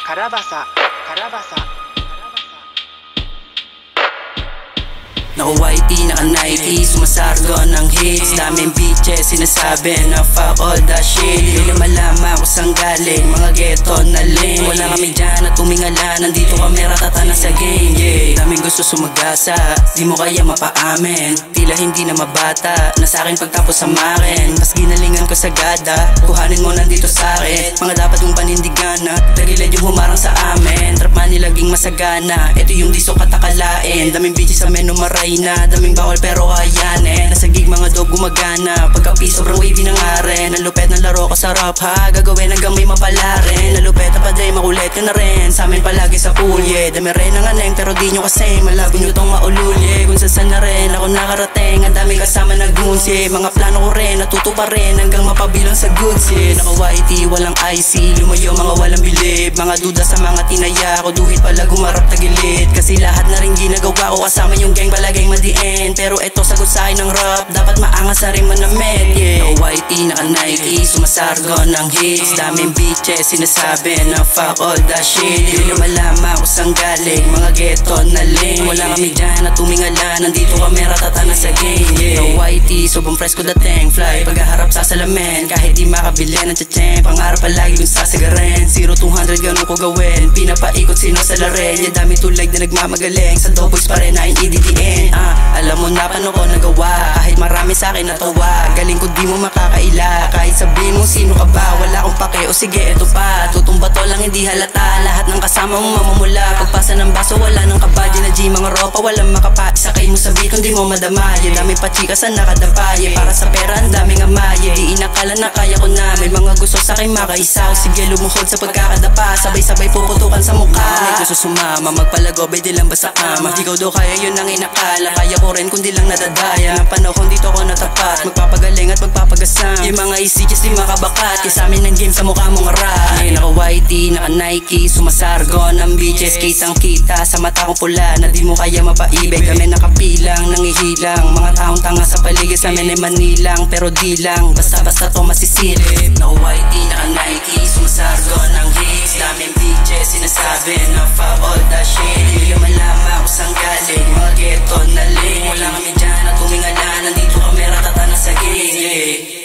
Karabasa. Naka-whitey, naka-Nike, sumasargo ng hits. Daming bitches, sinasabi na fuck all that shit. Di nila malaman kung saan galing, mga ghetto na link. Wala kami dyan at tumingala, nandito kami ratata na sa game, yeah. Daming gusto sumagasa, di mo kaya mapaamin. Tila hindi na mabata, na sa'kin pagtapos sa makin. Mas ginalingan ko sa gada, kuhanin mo nandito sa'kin. Mga dapat yung panindigan na tagilid yung humarang sa amin. Trap money laging masagana, ito yung di so katakalain. Daming bitches sa menu maray na, daming bawal pero kayanin. Nasa gig mga dog gumagana, pagka-P sobrang wavy ng are. Nalupet ng laro ko sa rap ha, gagawin hanggang may mapala rin. Nalupet na pa day, makulit ka na rin. Sa amin palagi sa pool, yeah. Dami rin ang aneng pero di nyo kasi malabo nyo tong maulul, yeah. Kung saan na rin ako nakarating, ang dami kasama nag-moons, yeah. Mga plano ko rin, natuto pa rin hanggang mapabilang sa goods, yeah. Naka-whitey, walang IC, lumayo mga walang bilib. Mga duda sa mga tinaya ko, duhit pala gumarap tagilid. Kasi lahat na rin ginagawa ko kasama yung gang palaging madiin. Pero eto sagot sa'kin ng rap, dapat maangas na rin manamit, yeah. Naka-whitey, naka-Nike, sumasargo ng hits. Daming bitches, sinasabi na fuck all that shit. Di nila malaman kung saan galing, mga ghetto na link. Wala kami dyan at tumingala, nandito kami ratata na sa game, yeah. Naka-whitey, sobrang fresh ko dating fly. Pagkaharap sa salamin, kahit di makabili ng tiyatyen. Pangarap palagi kung sasagarin, 0-200 ganun ko gawin. Pinapaikot sino sa laren, yeah. Dami tulag na nagmamagaling, sa doubles pa rin na EDDN. Alam mo na paano ko nagawa, kahit marami sa'kin natawa. Galing ko di mo makakaila, kahit sabihin mo sino ka ba. Wala akong pake o sige eto pa, tutumba to lang hindi halata. Lahat ng kasama mo mamamula, pagpasa ng baso wala nang kabadya na G. Mga ropa walang makapa, sakay mo sa beat kung di mo madama, yeah. Dami pa chika sa nakadapa, yeah. Para sa pera ang daming ama, yeah. Di inakala na kaya ko na, may mga gusto sa'kin makaisaw. Sige lumuhod sa pagkakadapa, sabay-sabay puputukan sa mukha. May gusto sumama, magpalagobay di lang basta kama. Di ko daw kaya yun ang inakala, kaya ko rin kundi lang nadadaya. Ng panahon dito ko natapat, magpapagaling at magpapagasam. Yung mga ECGs di makabakat, kaya sa'min ng game sa mukha mong aray. Naka-whitey, naka-Nike, sumasargo ng bitches. Kitang kita sa mata kong pula na di mo kaya mapaibig. Kami nakapilang, nangihilang, mga taong tanga sa paligid sa amin ay manilang. Pero di lang, basta-basta to masisilip. Naka-whitey, naka-Nike, sumasargo ng hits. Daming bitches, sinasabi na fuck all that shit. Di nila malaman kung saan galing, mga ghetto na link. Wala kami dyan at tumingala, nandito kami ratata na sa game, yeah.